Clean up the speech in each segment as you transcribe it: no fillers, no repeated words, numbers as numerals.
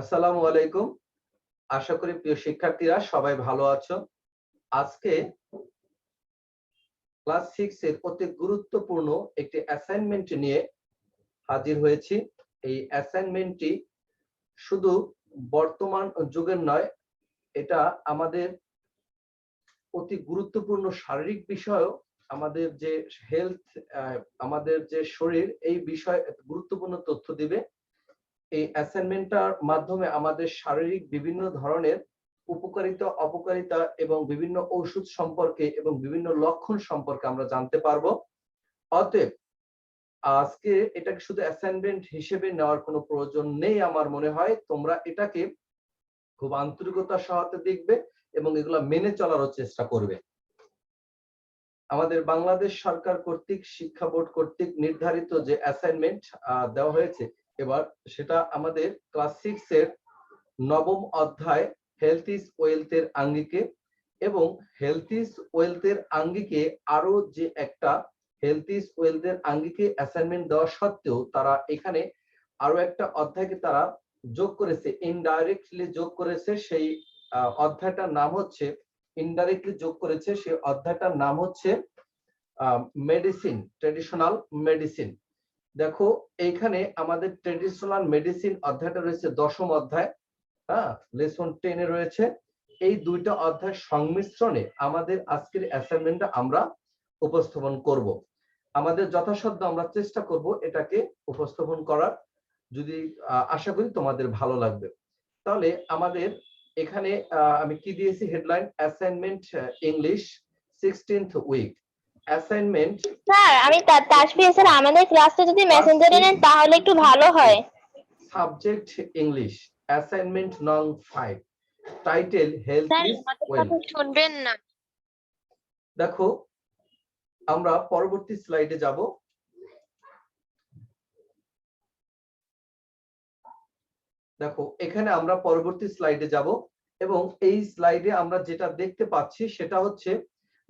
আসসালামু আলাইকুম। আশা করি প্রিয় শিক্ষার্থীরা সবাই ভালো আছো। আজকে ক্লাস 6 এর অতি গুরুত্বপূর্ণ একটি অ্যাসাইনমেন্ট নিয়ে হাজির হয়েছি। এই অ্যাসাইনমেন্টটি শুধু বর্তমান যুগের নয়, এটা আমাদের অতি গুরুত্বপূর্ণ শারীরিক বিষয়ও, আমাদের যে হেলথ, আমাদের যে শরীর, এই বিষয়ে গুরুত্বপূর্ণ তথ্য দিবে। এই অ্যাসাইনমেন্টটার মাধ্যমে আমাদের শারীরিক বিভিন্ন ধরনের উপকারিতা, অপকারিতা এবং বিভিন্ন ঔষধ সম্পর্কে এবং বিভিন্ন লক্ষণ সম্পর্কে আমরা জানতে পারবো। অতএব আজকে এটাকে শুধু অ্যাসাইনমেন্ট হিসেবে নেওয়ার কোনো প্রয়োজন নেই। আমার মনে হয় তোমরা এটাকে খুব আন্তরিকতার সাথে দেখবে এবং এগুলা মেনে চলারও চেষ্টা করবে। আমাদের বাংলাদেশ সরকার কর্তৃক, শিক্ষা বোর্ড কর্তৃক নির্ধারিত যে অ্যাসাইনমেন্ট দেওয়া হয়েছে, এবার সেটা আমাদের ক্লাস 6 এর নবম অধ্যায় হেলথ ইজ ওয়েলথ এর আঙ্গিকে। এবং হেলথ ইজ ওয়েলথ এর আঙ্গিকে আরো যে একটা হেলথ ইজ ওয়েলথ এর আঙ্গিকে অ্যাসাইনমেন্ট দেওয়া সত্ত্বেও তারা এখানে আরো একটা অধ্যায়কে তারা যোগ করেছে, ইনডাইরেক্টলি যোগ করেছে। সেই অধ্যায়টার নাম হচ্ছে, ইনডাইরেক্টলি যোগ করেছে, সেই অধ্যায়টার নাম হচ্ছে মেডিসিন, ট্রেডিশনাল মেডিসিন। দেখো এইখানে আমাদের ট্রেডিশনাল মেডিসিন অধ্যায়টা রয়েছে দশম অধ্যায়, লেসন 10 এ রয়েছে। এই দুইটা অধ্যায় সংমিশ্রণে আমাদের আজকের অ্যাসাইনমেন্টটা আমরা উপস্থাপন করব। আমাদের যথাসাধ্য আমরা চেষ্টা করব এটাকে উপস্থাপন করার। যদি আশা করি তোমাদের ভালো লাগবে। তাহলে আমাদের এখানে আমি কি দিয়েছি headline, assignment English 16th week assignment. Sir আমি তাসফিয়া স্যার, আমাদের ক্লাসটা যদি মেসেঞ্জারে নেন তাহলে একটু ভালো হয়। সাবজেক্ট ইংলিশ, অ্যাসাইনমেন্ট নং 5, টাইটেল হেলথ ইজ ওয়েলথ। শুনবেন না। দেখো আমরা পরবর্তী স্লাইডে যাব। দেখো এখানে আমরা পরবর্তী স্লাইডে যাব এবং এই স্লাইডে আমরা যেটা দেখতে পাচ্ছি সেটা হচ্ছে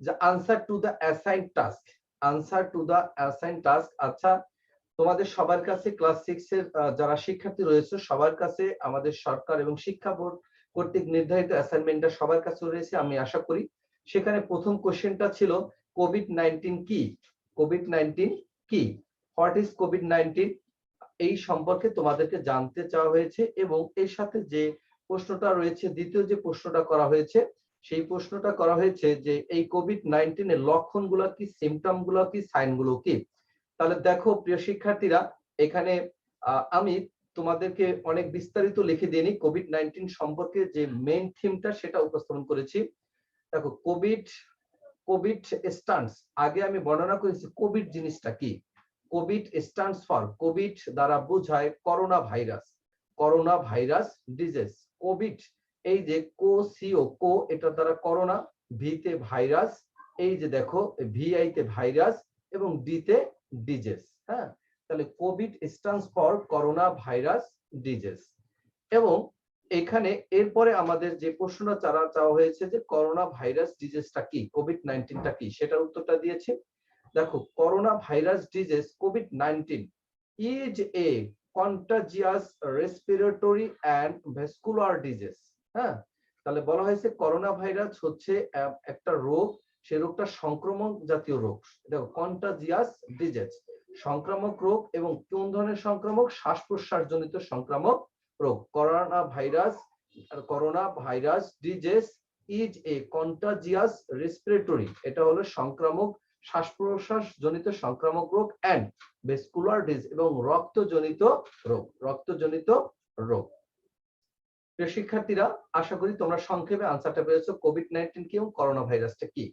যে answer to the assign task, answer to the assign task. আচ্ছা, তোমাদের সবার কাছে ক্লাস 6 এর যারা শিক্ষার্থী রয়েছে সবার কাছে আমাদের সরকার এবং শিক্ষা বোর্ড কর্তৃক নির্ধারিত অ্যাসাইনমেন্টটা সবার কাছে রয়েছে আমি আশা করি। সেখানে প্রথম কোশ্চেনটা ছিল কোভিড-19 কি? কোভিড-19 কি? What is COVID-19? এই সম্পর্কে তোমাদেরকে জানতে চাওয়া হয়েছে। এবং এর সাথে যে প্রশ্নটা রয়েছে, দ্বিতীয় যে প্রশ্নটা করা হয়েছে, সেই প্রশ্নটা করা হয়েছে যে এই কোভিড-19 এর লক্ষণগুলো কি, সিমটম গুলো কি, সাইন গুলো কি। তাহলে দেখো প্রিয় শিক্ষার্থীরা, এখানে আমি তোমাদেরকে অনেক বিস্তারিত লিখে দিইনি, কোভিড-19 সম্পর্কে যে মেইন থিমটা সেটা উপস্থাপন করেছি। দেখো কোভিড স্ট্যান্ডস, আগে আমি বর্ণনা করেছি কোভিড জিনিসটা কি। কোভিড স্ট্যান্ডস ফর, কোভিড দ্বারা বোঝায় corona virus, corona virus disease. Covid, এই যে সিও, এটা দ্বারা করোনা, ভিতে ভাইরাস, এই যে দেখো ভিআই তে ভাইরাস এবং ডি তে ডিজিজ। হ্যাঁ, তাহলে Covid stands for corona virus disease. এবং এখানে এরপরে আমাদের যে প্রশ্নটা চাওয়া হয়েছে যে করোনা ভাইরাস ডিজিজটা কি, কোভিড-19টা কি, সেটার উত্তরটা দিয়েছি। দেখো corona virus disease COVID-19 is a contagious respiratory and vascular disease. হ্যাঁ, তাহলে বলা হয়েছে করোনা ভাইরাস হচ্ছে একটা রোগ, সে রোগটা সংক্রমক জাতীয় রোগ। দেখো কন্টাজিয়াস ডিজিজ, সংক্রামক রোগ। এবং কোন ধরনের সংক্রামক? শ্বাস প্রশ্বাস জনিত সংক্রামক রোগ। Corona virus disease is a contagious respiratory, এটা হলো সংক্রামক, শ্বাস প্রশ্বাস জনিত সংক্রামক রোগ, এন্ড ভেসকুলার ডিজিজ, এবং রক্তজনিত রোগ, রক্তজনিত রোগ। প্রিয় শিক্ষার্থীরা, আশা করি তোমরা সংক্ষেপে আনসারটা পেয়েছো, কোভিড-19 কি এবং করোনা ভাইরাসটা কি।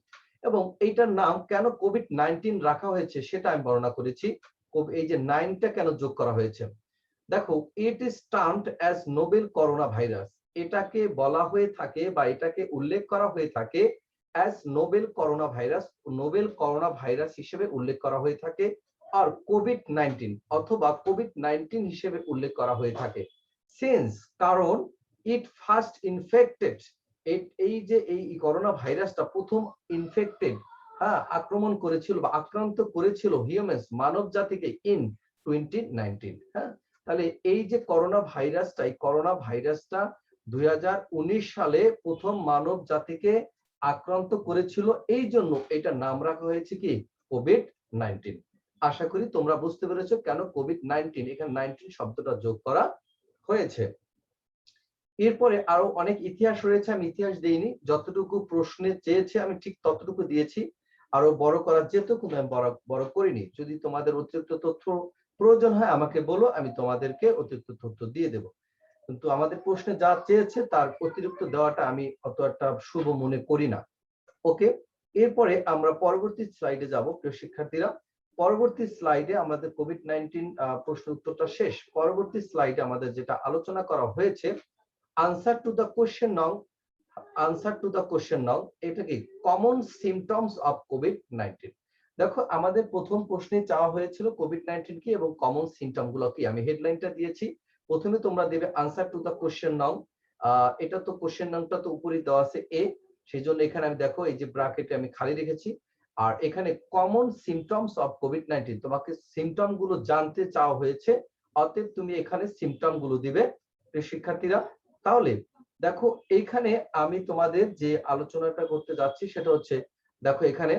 এবং এইটার নাম কেন কোভিড-19 রাখা হয়েছে সেটা আমি বর্ণনা করেছি। এই যে 9টা কেন যোগ করা হয়েছে, দেখো it is termed as Nobel corona virus, এটাকে বলা হয়ে থাকে বা এটাকে উল্লেখ করা হয়ে থাকে as Nobel corona virus, Nobel corona virus হিসেবে উল্লেখ করা হয়ে থাকে। আর কোভিড-19 অথবা কোভিড-19 হিসেবে উল্লেখ করা হয়ে থাকে সিন্স, কারণ ইট ফার্স্ট ইনফেক্টেড, এই যে এই করোনা ভাইরাসটা প্রথম ইনফেক্টেড, আক্রমণ করেছিল বা আক্রান্ত করেছিল হিউম্যানস, মানব জাতিকে, ইন 2019। হ্যাঁ, তাহলে এই যে করোনা ভাইরাসটা, এই করোনা ভাইরাসটা 2019 সালে প্রথম মানব জাতিকে আক্রান্ত করেছিল, এই জন্য এটা নাম রাখা হয়েছে কি কোভিড-19। আশা করি তোমরা বুঝতে পেরেছো কেন কোভিড-19, এখানে 19 শব্দটা যোগ করা হয়েছে। এরপরে আরো অনেক ইতিহাস রয়েছে, আমি ইতিহাস দেইনি, যতটুকু প্রশ্নে চেয়েছে আমি ঠিক ততটুকু দিয়েছি। আরো বড় করার যেটুকু আমি বড় করিনি। যদি তোমাদের অতিরিক্ত তথ্য প্রয়োজন হয় আমাকে বলো, আমি তোমাদেরকে অতিরিক্ত তথ্য দিয়ে দেব। কিন্তু আমাদের প্রশ্নে যা চেয়েছে তার অতিরিক্ত দেওয়াটা আমি অত একটা শুভ মনে করি না। ওকে, এরপরে আমরা পরবর্তী স্লাইডে যাব প্রিয় শিক্ষার্থীরা। পরবর্তী স্লাইডে আমাদের কোভিড-19 প্রশ্ন উত্তরটা শেষ। পরবর্তী স্লাইডে আমাদের যেটা আলোচনা করা হয়েছে, answer to the question now, answer to the question now, এটা কি কমন সিমটমস অফ কোভিড-19। দেখো আমাদের প্রথম প্রশ্নে চাওয়া হয়েছিল কোভিড-19 কি এবং কমন সিমটম গুলো কি। আমি হেডলাইনটা দিয়েছি, প্রথমে তোমরা দেবে answer to the question now. এটা তো কোশ্চেন নামটা তো উপরে দেওয়া আছে এ, সেই জন্য এখানে আমি দেখো এই যে ব্র্যাকেটে আমি খালি রেখেছি। আর এখানে কমন সিমটমস অফ কোভিড-19, তোমাকে সিমটম গুলো জানতে চাওয়া হয়েছে, অতএব তুমি এখানে সিমটম গুলো দিবে শিক্ষার্থীরা। তাহলে দেখো এইখানে আমি তোমাদের যে আলোচনাটা করতে যাচ্ছি সেটা হচ্ছে, দেখো এখানে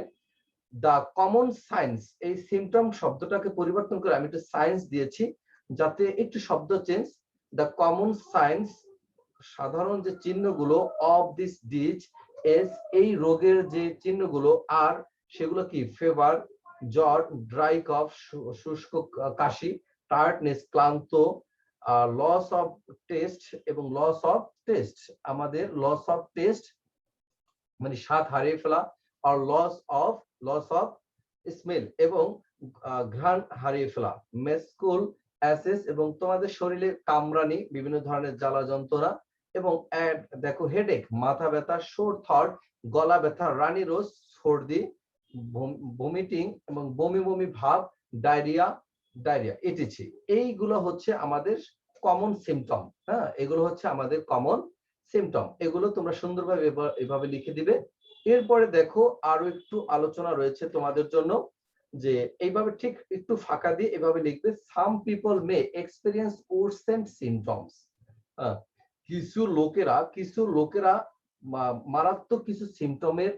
দা কমন সায়েন্স, এই সিমটম শব্দটাকে পরিবর্তন করে আমি একটু সায়েন্স দিয়েছি যাতে একটু শব্দ চেঞ্জ। দা কমন সায়েন্স, সাধারণ যে চিহ্নগুলো অফ দিস ডিজ, এস এই রোগের যে চিহ্নগুলো, আর সেগুলো কি ফেভার, জ্বর, ড্রাই কফ শুষ্ক কাশি, টায়ার্ডনেস ক্লান্ত, লস অফ টেস্ট এবং লস অফ টেস্ট, আমাদের লস অফ টেস্ট মানে স্বাদ হারিয়ে ফেলা, আর লস অফ স্মেল এবং ঘ্রাণ হারিয়ে ফেলা, মেসকুল অ্যাসেস এবং তোমাদের শরীরে কামড়ানি, বিভিন্ন ধরনের জ্বালা যন্ত্রণা, এবং দেখো হেডেক মাথা ব্যথা, সোর থট গলা ব্যথা, রানী রোজ সর্দি, ভমিটিং এবং বমি বমি ভাব, ডায়রিয়া ইটিসি। এইগুলো হচ্ছে আমাদের কমন সিমটম। হ্যাঁ, এগুলো হচ্ছে আমাদের কমন সিমটম, এগুলো তোমরা সুন্দরভাবে এভাবে লিখে দিবে। এরপরে দেখো আরো একটু আলোচনা রয়েছে তোমাদের জন্য, যে এইভাবে ঠিক একটু ফাঁকা দিয়ে এভাবে লিখবে, সাম পিপল মে এক্সপেরিয়েন্স ওরসেন্ট সিমটমস। কিছু লোকেরা মারাত্মক কিছু সিমটমের,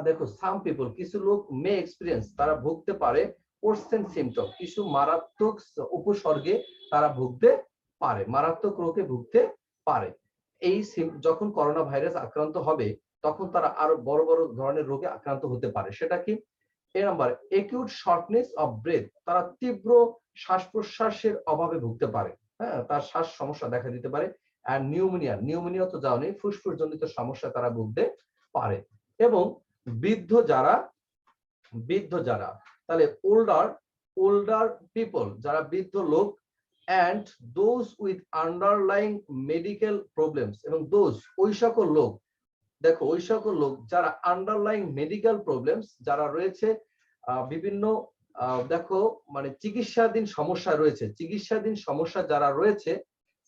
দেখো সাম পিপল কিছু লোক মে এক্সপেরিয়েন্স তারা ভুগতে পারে, ওরসেন্ট সিমটম কিছু মারাত্মক উপসর্গে তারা ভুগতে পারে, মারাত্মক রোগে ভুগতে পারে। এই যখন করোনা ভাইরাস আক্রান্ত হবে তখন তারা আরো বড় বড় ধরনের রোগে আক্রান্ত হতে পারে। সেটা কি? এর number acute shortness of breadth, তারা তীব্র শ্বাস প্রশ্বাসের অভাবে ভুগতে পারে। হ্যাঁ, তার শ্বাস সমস্যা দেখা দিতে পারে। আর নিউমোনিয়া তো জানি, ফুসফুস জনিত সমস্যা তারা ভুগতে পারে। এবং বৃদ্ধ যারা তাহলে ওল্ডার পিপল, যারা বৃদ্ধ লোক, and those with underlying medical problems, এবং ওই সকল লোক, দেখো ওই সকল লোক যারা আন্ডারলাইং মেডিকেল প্রবলেমস, যারা রয়েছে বিভিন্ন দেখো মানে চিকিৎসাধীন সমস্যা যারা রয়েছে,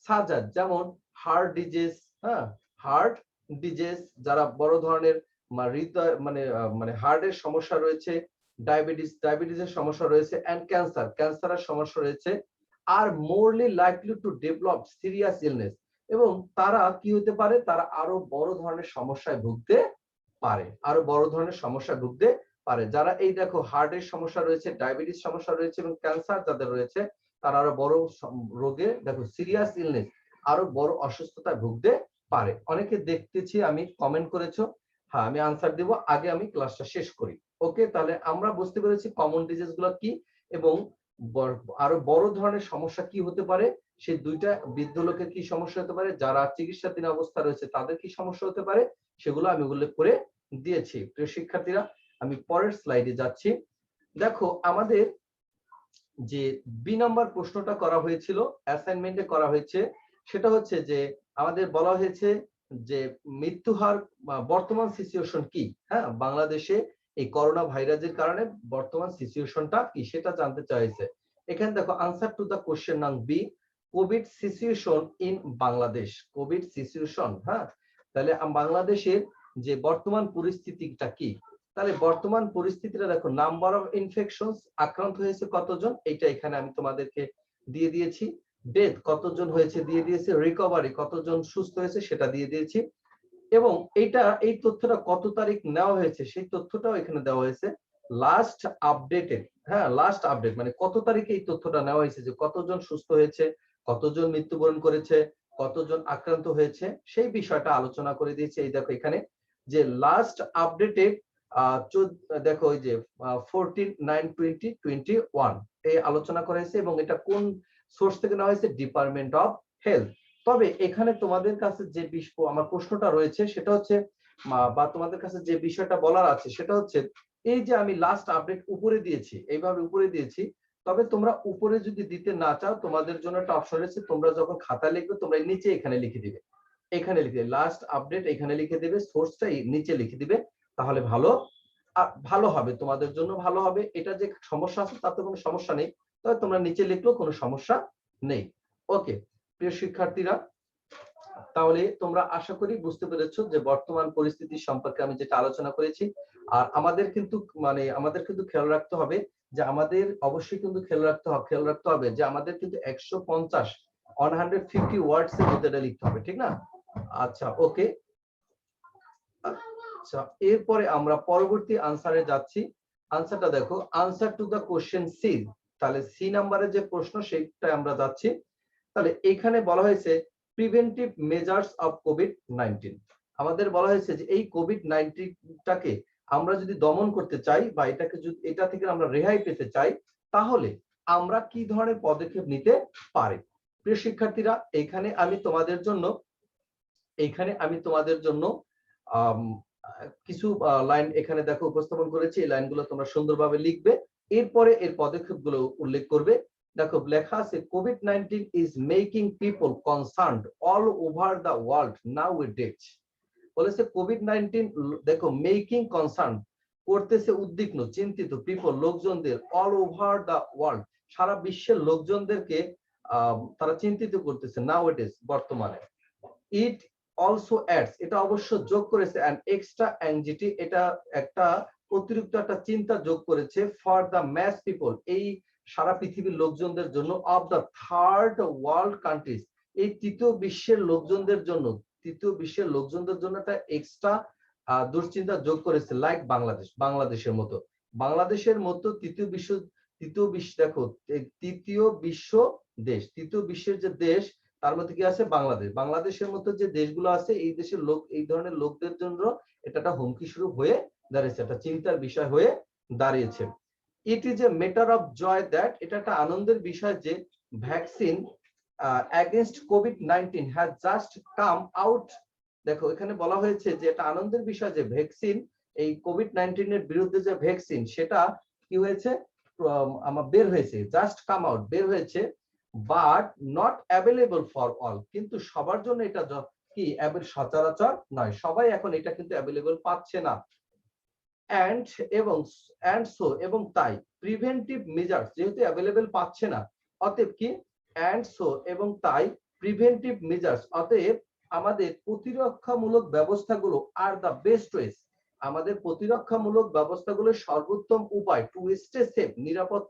সাজার যেমন হার্ট ডিজিজ, হ্যাঁ হার্ট ডিজিজ, যারা বড় ধরনের হৃদয় মানে হার্টের সমস্যা রয়েছে, ডায়াবেটিসের সমস্যা রয়েছে, এন্ড ক্যান্সারের সমস্যা রয়েছে, আর more likely to develop serious illness, এবং তারা কি হতে পারে, তারা আরো বড় ধরনের সমস্যায় ভুগতে পারে, যারা এই দেখো হার্টের সমস্যা রয়েছে, ডায়াবেটিস সমস্যা রয়েছে এবং ক্যান্সার যাদের রয়েছে, তারা আরো বড় রোগে, দেখো সিরিয়াস ইলনেস, আরো বড় অসুস্থতায় ভুগতে পারে। অনেকে দেখতেছি আমি কমেন্ট করেছো, হ্যাঁ আমি আনসার দেব, আগে আমি ক্লাসটা শেষ করি। ওকে, তাহলে আমরা বুঝতে পেরেছি কমন ডিজিজ গুলো কি এবং আরো বড় ধরনের সমস্যা কি হতে পারে। সেই দুইটা, বৃদ্ধ লোকের কি সমস্যা হতে পারে, যারা চিকিৎসাধীন অবস্থা রয়েছে তাদের কি সমস্যা হতে পারে, সেগুলো আমি উল্লেখ করে দিয়েছি। প্রিয় শিক্ষার্থীরা, আমি পরের স্লাইডে যাচ্ছি। দেখো আমাদের যে বি নাম্বার প্রশ্নটা করা হয়েছিল, অ্যাসাইনমেন্টে করা হয়েছে, সেটা হচ্ছে যে আমাদের বলা হয়েছে যে মৃত্যু হার বর্তমান সিচুয়েশন কি। হ্যাঁ, বাংলাদেশে এই করোনা ভাইরাসের কারণে বর্তমান সিচুয়েশনটা কি সেটা জানতে চাইছে। এখানে দেখো answer to the question number B, COVID situation in Bangladesh, COVID situation. হ্যাঁ, তাহলে বাংলাদেশের যে বর্তমান পরিস্থিতিটা কি, তাহলে বর্তমান পরিস্থিতিটা দেখো, নাম্বার অফ ইনফেকশনস, আক্রান্ত হয়েছে কতজন, এইটা এখানে আমি তোমাদেরকে দিয়ে দিয়েছি। ডেথ কতজন হয়েছে দিয়ে দিয়েছি, রিকভারি কতজন সুস্থ হয়েছে সেটা দিয়ে দিয়েছি, এবং এই তথ্যটা কত তারিখ নেওয়া হয়েছে সেই তথ্যটাও এখানে দেওয়া হয়েছে। লাস্ট আপডেটেড, হ্যাঁ লাস্ট আপডেট মানে কত তারিখে এই তথ্যটা নেওয়া হয়েছে, যে কতজন সুস্থ হয়েছে, কতজন মৃত্যুবরণ করেছে, কতজন আক্রান্ত হয়েছে, সেই বিষয়টা আলোচনা করে দিয়েছে। এই দেখো এখানে যে লাস্ট আপডেটেড দেখো ওই যে 14/9/2021 এই আলোচনা করা হয়েছে, এবং এটা কোন সোর্স থেকে নেওয়া হয়েছে, ডিপার্টমেন্ট অফ হেলথ। তবে এখানে তোমাদের কাছে যে আমার প্রশ্নটা রয়েছে সেটা হচ্ছে, বা তোমাদের কাছে যে বিষয়টা বলার আছে সেটা হচ্ছে, এই যে আমি লাস্ট আপডেট উপরে দিয়েছি, এইভাবে উপরে দিয়েছি, তবে তোমরা উপরে যদি দিতে না চাও তোমাদের জন্য একটা অপশন রয়েছে, তোমরা যখন খাতা লিখবে তোমরা নিচে এখানে লিখে দিবে, এখানে লিখে লাস্ট আপডেট এখানে লিখে দিবে, সোর্সটা নিচে লিখে দিবে, তাহলে ভালো হবে, তোমাদের জন্য ভালো হবে। এটা যে সমস্যা আছে তাতে কোনো সমস্যা নেই, তবে তোমরা নিচে লিখলেও কোনো সমস্যা নেই। ওকে প্রিয় শিক্ষার্থীরা, তাহলে তোমরা আশা করি বুঝতে পেরেছো যে বর্তমান পরিস্থিতি সম্পর্কে আমি যেটা আলোচনা করেছি। আর আমাদের কিন্তু খেয়াল রাখতে হবে যে আমাদের অবশ্যই কিন্তু খেয়াল রাখতে হবে যে আমাদের কিন্তু 150 ওয়ার্ডস এর মধ্যে এটা লিখতে হবে, ঠিক না? আচ্ছা ওকে, আচ্ছা এরপরে আমরা পরবর্তী আনসারে যাচ্ছি। আনসারটা দেখো, answer to the question C, তাহলে সি নাম্বারের যে প্রশ্ন সেইটা আমরা যাচ্ছি। তাহলে এখানে বলা হয়েছে প্রিভেন্টিভ মেজার্স অফ কোভিড-19। আমাদের বলা হয়েছে যে এই কোভিড-19টাকে আমরা যদি দমন করতে চাই বা এটা থেকে আমরা রেহাই পেতে চাই, তাহলে আমরা কি ধরনের পদক্ষেপ নিতে পারি? প্রিয় শিক্ষার্থীরা, এখানে আমি তোমাদের জন্য কিছু লাইন এখানে দেখো উপস্থাপন করেছি। এই লাইনগুলো তোমরা সুন্দরভাবে লিখবে, এরপরে এর পদক্ষেপগুলো উল্লেখ করবে। দেখো লেখা আছে, COVID-19 is making people concerned all over the world nowadays। বলেছে কোভিড-19 দেখো মেকিং কনসার্ন করতেছে উদ্বিগ্ন, চিন্তিত, পিপল লোকজনদের, অল ওভার দ্য ওয়ার্ল্ড সারা বিশ্বের লোকজনদেরকে তারা চিন্তিত করতেছে, নাওএডেজ বর্তমানে। ইট অলসো অ্যাডস, এটা অবশ্য যোগ করেছে, অ্যান্ড এক্সট্রা অ্যাংজাইটি, এটা একটা অতিরিক্ত একটা চিন্তা যোগ করেছে, ফর দ্য ম্যাস পিপল, এই সারা পৃথিবীর লোকজনদের জন্য, of the third world countries, এই তৃতীয় বিশ্বের লোকজনদের জন্য একটা এক্সট্রা দুশ্চিন্তা যোগ করেছে, লাইক বাংলাদেশের মতো তৃতীয় বিশ্বের যে দেশ তার মধ্যে কি আছে, বাংলাদেশের মতো যে দেশগুলো আছে, এই দেশের এই ধরনের লোকদের জন্য এটা একটা হুমকি স্বরূপ হয়ে দাঁড়িয়েছে, একটা চিন্তার বিষয় হয়ে দাঁড়িয়েছে। It is a matter of joy that, এটা একটা আনন্দের বিষয় যে vaccine against COVID-19 has just come out। দেখো এখানে বলা হয়েছে যে এটা আনন্দের বিষয় যে ভ্যাকসিন, এই কোভিড-19 এর বিরুদ্ধে যে ভ্যাকসিন সেটা কি হয়েছে, আমার বের হয়েছে, জাস্ট কাম আউট, বের হয়েছে, but not available for all, কিন্তু সবার জন্য এটা কি সচরাচর নয়, সবাই এখন এটা কিন্তু অ্যাভেলেবল পাচ্ছে না। এবং তাই প্রিভেন্টিভ মেজার্স, যেহেতু অ্যাভেলেবল পাচ্ছে না, অতএব কি এবং তাই প্রিভেন্টিভ মেজার্স, অতএব আমাদের প্রতিরক্ষামূলক ব্যবস্থাগুলো আর দ্য বেস্ট ওয়েজ, আমাদের প্রতিরক্ষামূলক ব্যবস্থাগুলো সর্বোত্তম উপায় টু স্টে সেফ, নিরাপদ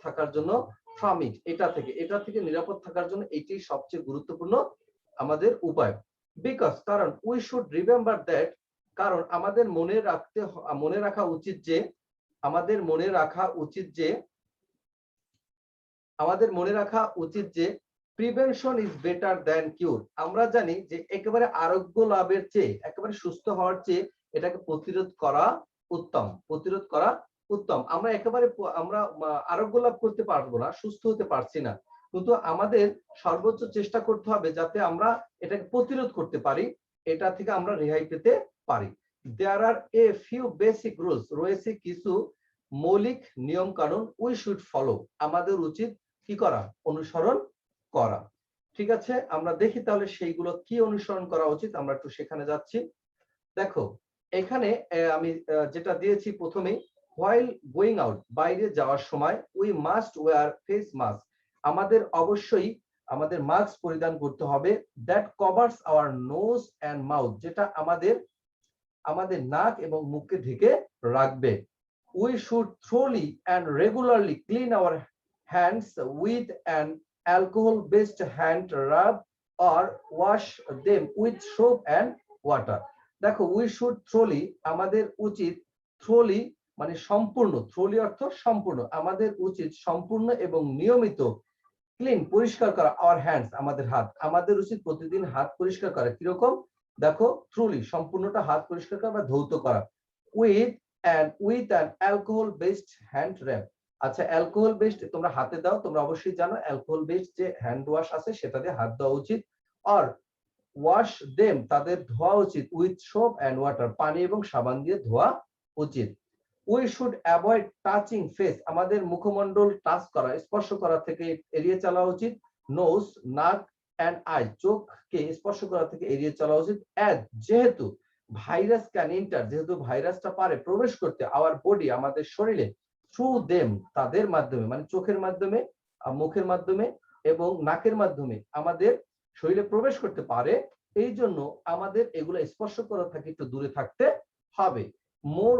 থাকার জন্য ফ্রম ইট, এটা থেকে নিরাপদ থাকার জন্য এটি সবচেয়ে গুরুত্বপূর্ণ আমাদের উপায়। বিকজ কারণ উই শুড রিমেম্বার দ্যাট, কারণ আমাদের মনে রাখা উচিত যে প্রিভেনশন ইজ বেটার দ্যান কিউর। আমরা জানি যে একেবারে আরোগ্য লাভের চেয়ে, একেবারে সুস্থ হওয়ার চেয়ে এটাকে প্রতিরোধ করা উত্তম। আমরা আরোগ্য লাভ করতে পারবো না, সুস্থ হতে পারছি না, কিন্তু আমাদের সর্বোচ্চ চেষ্টা করতে হবে যাতে আমরা এটাকে প্রতিরোধ করতে পারি, এটা থেকে আমরা রেহাই পেতে পারি। There are a few basic rules, রয়েছে কিছু মৌলিক নিয়ম কানুন, we should follow, আমাদের উচিত কি করা, অনুসরণ করা। ঠিক আছে, আমরা দেখি তাহলে সেইগুলো কি অনুসরণ করা উচিত, আমরা একটু সেখানে যাচ্ছি। দেখো এখানে আমি যেটা দিয়েছি প্রথমেই, while going out, বাইরে যাওয়ার সময়, we must wear face mask, আমাদের অবশ্যই মাস্ক পরিধান করতে হবে, that covers our nose and mouth, যেটা আমাদের নাক এবং মুখকে ঢেকে রাখবে। We should thoroughly and regularly clean our hands with an alcohol based hand rub or wash them with soap and water। দেখো উই শুড থ্রোলি, আমাদের উচিত থ্রোলি মানে সম্পূর্ণ, থ্রোলি অর্থ সম্পূর্ণ, আমাদের উচিত সম্পূর্ণ এবং নিয়মিত ক্লিন পরিষ্কার করা আওয়ার হ্যান্ডস আমাদের হাত, আমাদের উচিত প্রতিদিন হাত পরিষ্কার করা। কিরকম দেখো, থ্রুলি সম্পূর্ণটা হাত পরিষ্কার করা বা ধৌত করা, with an alcohol based hand rub. আচ্ছা অ্যালকোহল বেসড তোমরা হাতে দাও, তোমরা অবশ্যই জানো অ্যালকোহল বেসড যে হ্যান্ড ওয়াশ আছে সেটা দিয়ে হাত ধোয়া উচিত। অর ওয়াশ দেম তাদের ধোয়া উচিত উইথ সোপ অ্যান্ড ওয়াটার পানি এবং সাবান দিয়ে ধোয়া উচিত। We should avoid touching face, আমাদের মুখমণ্ডল টাচ করা স্পর্শ করা থেকে এড়িয়ে চলা উচিত। নোজ নাক অ্যান্ড আই চোখকে স্পর্শ করা থেকে এড়িয়ে চলা উচিত। অ্যাজ যেহেতু ভাইরাস ক্যান এন্টার, যেহেতু ভাইরাসটা পারে প্রবেশ করতে আওয়ার বডি আমাদের শরীরে থ্রু দেম তাদের মাধ্যমে, মানে চোখের মাধ্যমে মুখের মাধ্যমে এবং নাকের মাধ্যমে আমাদের শরীরে প্রবেশ করতে পারে, এই জন্য আমাদের এগুলো স্পর্শ করা থেকে একটু দূরে থাকতে হবে। মোর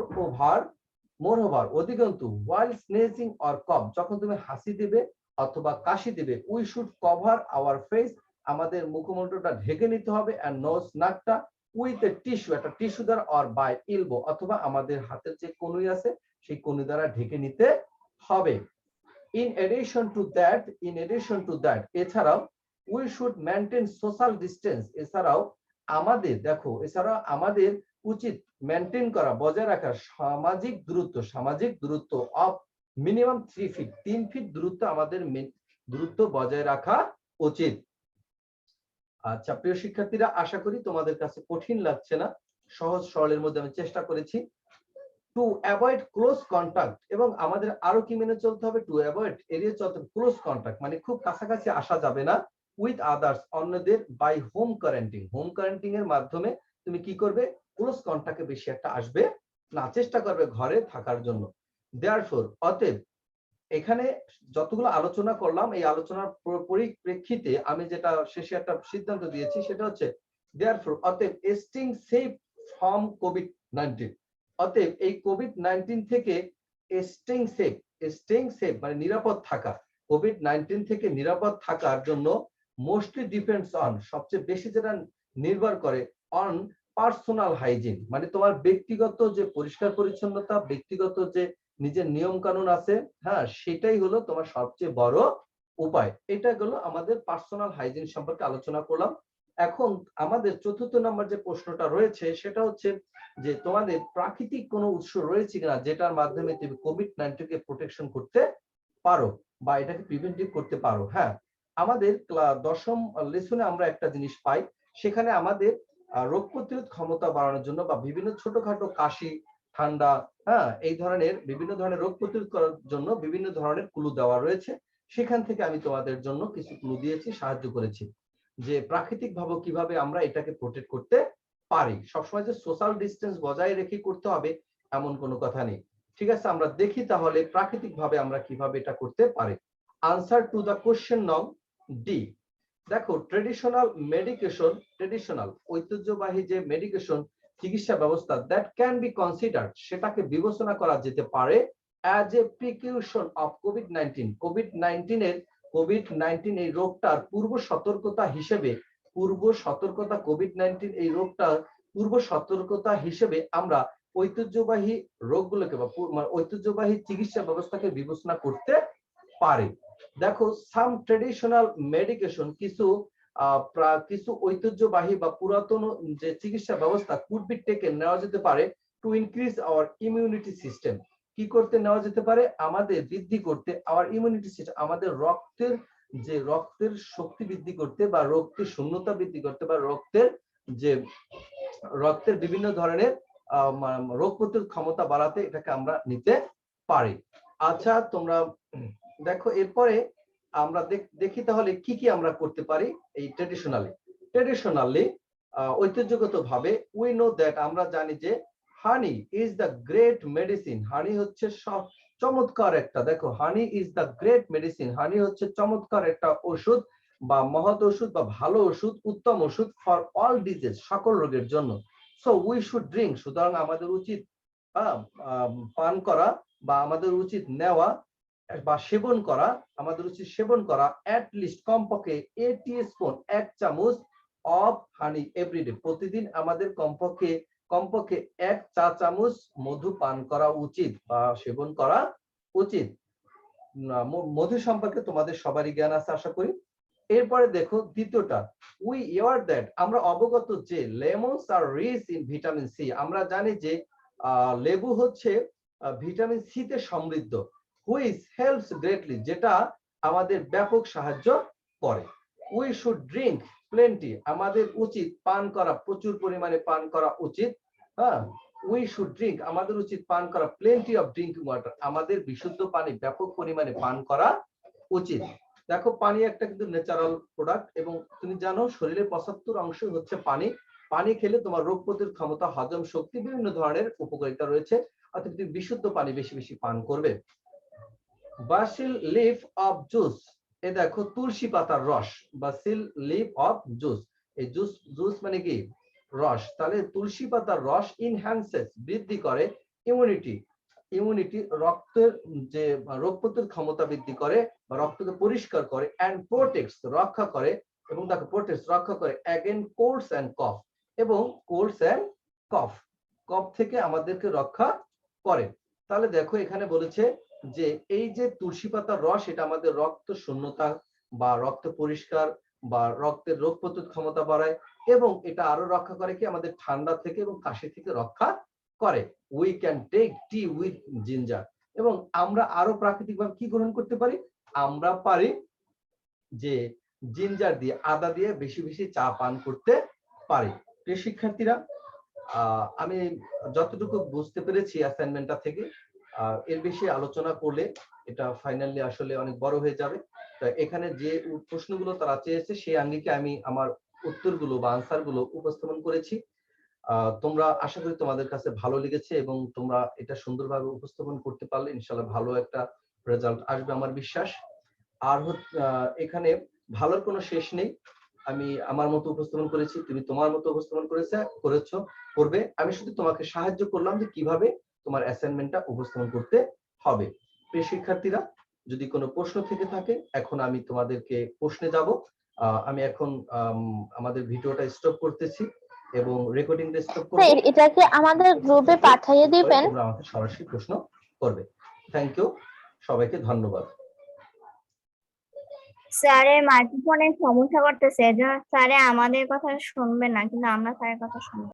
ওভার অধিকন্তু while sneezing or cough, যখন তুমি হাসি দিবে অথবা কাশি দিবে, we should cover hour face, আমাদের মুখমণ্ডলটা ঢেকে নিতে হবে, এন্ড নোজ নাকটা উইথ এ টিস্যু, একটা টিস্যু দ্বারা অর বাই এলবো অথবা আমাদের হাতের যে কনুই আছে সেই কনুই দ্বারা ঢেকে নিতে হবে। ইন এডিশন টু দ্যাট এছাড়াও we should maintain social distance, এছাড়াও আমাদের উচিত মেনটেন করা বজায় রাখা সামাজিক দূরত্ব অফ মিনিমাম 3 ফিট, 3 ফিট দূরত্ব আমাদের দূরত্ব বজায় রাখা উচিত। আচ্ছা প্রিয় শিক্ষার্থীরা, আশা করি তোমাদের কাছে কঠিন লাগছে না, সহজ সরলের মধ্যে আমি চেষ্টা করেছি। টু অ্যাভয়েড ক্লোজ কন্টাক্ট, এবং আমাদের আরো কি মেনে চলতে হবে, টু অ্যাভয়েড এড়িয়ে চলতে হবে ক্লোজ কন্টাক্ট, মানে খুব কাছাকাছি আসা যাবে না, উইথ আদার্স অন্যদের, বাই হোম কোয়ারেন্টিং এর মাধ্যমে তুমি কি করবে, ক্লোজ কন্টাক্টে বেশি একটা আসবে না, চেষ্টা করবে ঘরে থাকার জন্য। দেয়ারফোর অতএব, এখানে যতগুলো আলোচনা করলাম এই আলোচনার পরিপ্রেক্ষিতে আমি যেটা শেষে একটা সিদ্ধান্ত দিয়েছি সেটা হচ্ছে দেয়ারফোর অতএব স্টেইং সেফ ফ্রম কোভিড-19, অতএব এই কোভিড-19 থেকে স্টেইং সেফ মানে নিরাপদ থাকা, কোভিড-19 থেকে নিরাপদ থাকার জন্য মোস্টলি ডিপেন্ডস অন, সবচেয়ে বেশি যেটা নির্ভর করে অন পার্সোনাল হাইজিন, মানে তোমার ব্যক্তিগত যে পরিষ্কার পরিচ্ছন্নতা, ব্যক্তিগত যে নিজের নিয়ম কানুন আছে, হ্যাঁ সেটাই হলো তোমার সবচেয়ে বড় উপায়। এটা হলো আমাদের পার্সোনাল হাইজিন সম্পর্কে আলোচনা করলাম। এখন আমাদের চতুর্থ নম্বর যে প্রশ্নটা রয়েছে সেটা হচ্ছে যে তোমাদের প্রাকৃতিক কোনো উৎস রয়েছে কিনা যেটার মাধ্যমে তুমি কোভিড-19 কে প্রোটেকশন করতে পারো বা এটাকে প্রিভেন্টিভ করতে পারো। হ্যাঁ, আমাদের দশম লেসনে আমরা একটা জিনিস পাই, সেখানে আমাদের রোগ প্রতিরোধ ক্ষমতা বাড়ানোর জন্য বা বিভিন্ন ছোটখাটো কাশি ঠান্ডা, হ্যাঁ এই ধরনের বিভিন্ন ধরনের রোগ প্রতিরোধ করার জন্য বিভিন্ন ধরনের ক্লু দেওয়া রয়েছে। সেখান থেকে আমি তোমাদের জন্য কিছু ক্লু দিয়েছি, সাহায্য করেছি যে প্রাকৃতিক ভাবে কিভাবে আমরা এটাকে প্রোটেক্ট করতে পারি। সবসময় যে সোশ্যাল ডিস্টেন্স বজায় রেখে করতে হবে এমন কোনো কথা নেই। ঠিক আছে, আমরা দেখি তাহলে প্রাকৃতিক ভাবে আমরা কিভাবে এটা করতে পারি। আনসার টু দ্য কোশ্চেন নং ডি। দেখো ট্রেডিশনাল ঐতিহ্যবাহী যে মেডিকেশন চিকিৎসা ব্যবস্থা দ্যাট ক্যান বি কনসিডার্ড, সেটাকে বিবেচনা করা যেতে পারে as a precaution of Covid, Covid এই রোগটার পূর্ব সতর্কতা হিসেবে, কোভিড-19 এই রোগটার পূর্ব সতর্কতা হিসেবে আমরা ঐতিহ্যবাহী রোগগুলোকে বা ঐতিহ্যবাহী চিকিৎসা ব্যবস্থাকে বিবেচনা করতে পারি। দেখো সাম ট্রেডিশনাল মেডিকেশন, কিছু ঐতিহ্যবাহী বা পুরাতন যে চিকিৎসা ব্যবস্থা কুড বি টেকেন নেওয়া যেতে পারে to increase our immunity system, কি করতে নেওয়া যেতে পারে, আমাদের বৃদ্ধি করতে আওয়ার ইমিউনিটি সিস্টেম, আমাদের রক্তের শক্তি বৃদ্ধি করতে বা রক্তের শূন্যতা বৃদ্ধি করতে বা রক্তের বিভিন্ন ধরনের রোগ প্রতিরোধ ক্ষমতা বাড়াতে এটাকে আমরা নিতে পারি। আচ্ছা তোমরা দেখো এরপরে আমরা দেখি তাহলে কি কি আমরা করতে পারি এই ট্রেডিশনালি ঐতিহ্যগত ভাবে। উই নো দ্যাট, আমরা জানি যে honey is the great medicine, honey হচ্ছে চমৎকার একটা, দেখো honey is the great medicine, honey হচ্ছে চমৎকার একটা ওষুধ বা মহৎ ওষুধ বা ভালো ওষুধ, উত্তম ওষুধ ফর অল ডিজিজ, সকল রোগের জন্য। সো উই শুড ড্রিঙ্ক, সুতরাং আমাদের উচিত পান করা বা আমাদের উচিত নেওয়া বা সেবন করা, আমাদের উচিত সেবন করা অ্যাট লিস্ট কমপক্ষে 80 স্পুন 1 চামচ অফ হানি এভরিডে, প্রতিদিন আমাদের কমপক্ষে 1 চা চামচ মধু পান করা উচিত বা সেবন করা উচিত। মধু সম্পর্কে তোমাদের সবারই জ্ঞান আছে আশা করি। এরপরে দেখো দ্বিতীয়টা, উই ইয়ার দ্যাট, আমরা অবগত যে lemons R rich in vitamin C, আমরা জানি যে লেবু হচ্ছে ভিটামিন সি তে সমৃদ্ধ, হুইচ হেল্পস গ্রেটলি, যেটা আমাদের ব্যাপক সাহায্য করে। উই শুড ড্রিঙ্ক প্লেন্টি, আমাদের উচিত পান করা, প্রচুর পরিমাণে পান করা উচিত। হ্যাঁ, উই শুড ড্রিঙ্ক, আমাদের উচিত পান করা প্লেন্টি অফ ড্রিঙ্কিং ওয়াটার, আমাদের বিশুদ্ধ পানি ব্যাপক পরিমাণে পান করা উচিত। দেখো পানি একটা কিন্তু ন্যাচারাল প্রোডাক্ট এবং তুমি জানো শরীরের 75 অংশ হচ্ছে পানি। পানি খেলে তোমার রোগ প্রতিরোধ ক্ষমতা, হজম শক্তি, বিভিন্ন ধরনের উপকারিতা রয়েছে, অর্থাৎ তুমি বিশুদ্ধ পানি বেশি বেশি পান করবে। বাসিল লিফ অফ জুস, এ দেখো তুলসী পাতার রস, বাসিল লিফ অফ জুস, এই জুস জুস মানে কি রস, তাহলে তুলসী পাতার রস ইনহ্যান্সেস, বৃদ্ধি করে ইমিউনিটি রক্তের যে রোগ প্রতিরোধ ক্ষমতা বৃদ্ধি করে বা রক্তকে পরিষ্কার করে, এন্ড প্রোটেক্টস রক্ষা করে, এবং দেখো প্রোটেক্টস রক্ষা করে অ্যাগেন কোল্ডস এন্ড কফ, এবং কোল্ডস এন্ড কফ থেকে আমাদেরকে রক্ষা করে। তাহলে দেখো এখানে বলেছে যে এই যে তুলসী পাতার রস, এটা আমাদের রক্ত শূন্যতা বা রক্ত পরিষ্কার বা রক্তের রোগ প্রতিরোধ ক্ষমতা বাড়ায়, এবং এটা আরো রক্ষা করে কি আমাদের ঠান্ডা থেকে এবং কাশি থেকে রক্ষা করে। We can take tea with ginger, এবং আমরা আরো প্রাকৃতিকভাবে কি গ্রহণ করতে পারি, আমরা পারি যে জিঞ্জার দিয়ে, আদা দিয়ে বেশি বেশি চা পান করতে পারি। প্রিয় শিক্ষার্থীরা, আমি যতটুকু বুঝতে পেরেছি অ্যাসাইনমেন্টটা থেকে, এর বেশি আলোচনা করলে এটা ফাইনালি আসলে অনেক বড় হয়ে যাবে। তো এখানে যে প্রশ্নগুলো তারা চেয়েছে সেই আঙ্গিকে আমি আমার উত্তরগুলো বা আনসারগুলো উপস্থাপন করেছি। তোমরা আশা করি তোমাদের কাছে ভালো লেগেছে এবং তোমরা এটা সুন্দরভাবে উপস্থাপন করতে পারলে ইনশাআল্লাহ ভালো একটা রেজাল্ট আসবে আমার বিশ্বাস। আর এখানে ভালোর কোনো শেষ নেই, আমি আমার মতো উপস্থাপন করেছি, তুমি তোমার মতো উপস্থাপন করবে, আমি শুধু তোমাকে সাহায্য করলাম যে কিভাবে তোমার অ্যাসাইনমেন্টটা উপস্থাপন করতে হবে। প্রিয় শিক্ষার্থীরা, যদি কোনো প্রশ্ন থেকে থাকে, এখন আমি তোমাদেরকে প্রশ্নে যাব। আমি এখন আমাদের ভিডিওটা স্টপ করতেছি এবং রেকর্ডিংটা স্টপ করব। এটাকে আমাদের গ্রুপে পাঠিয়ে দিবেন, তোমরা আমাকে সরাসরি প্রশ্ন করবে। থ্যাংক ইউ, সবাইকে ধন্যবাদ। স্যারের মাইক্রোফোনের সমস্যা করতেছে, স্যারে আমাদের কথা শুনবে না, কিন্তু আমরা স্যারের কথা শুনবো।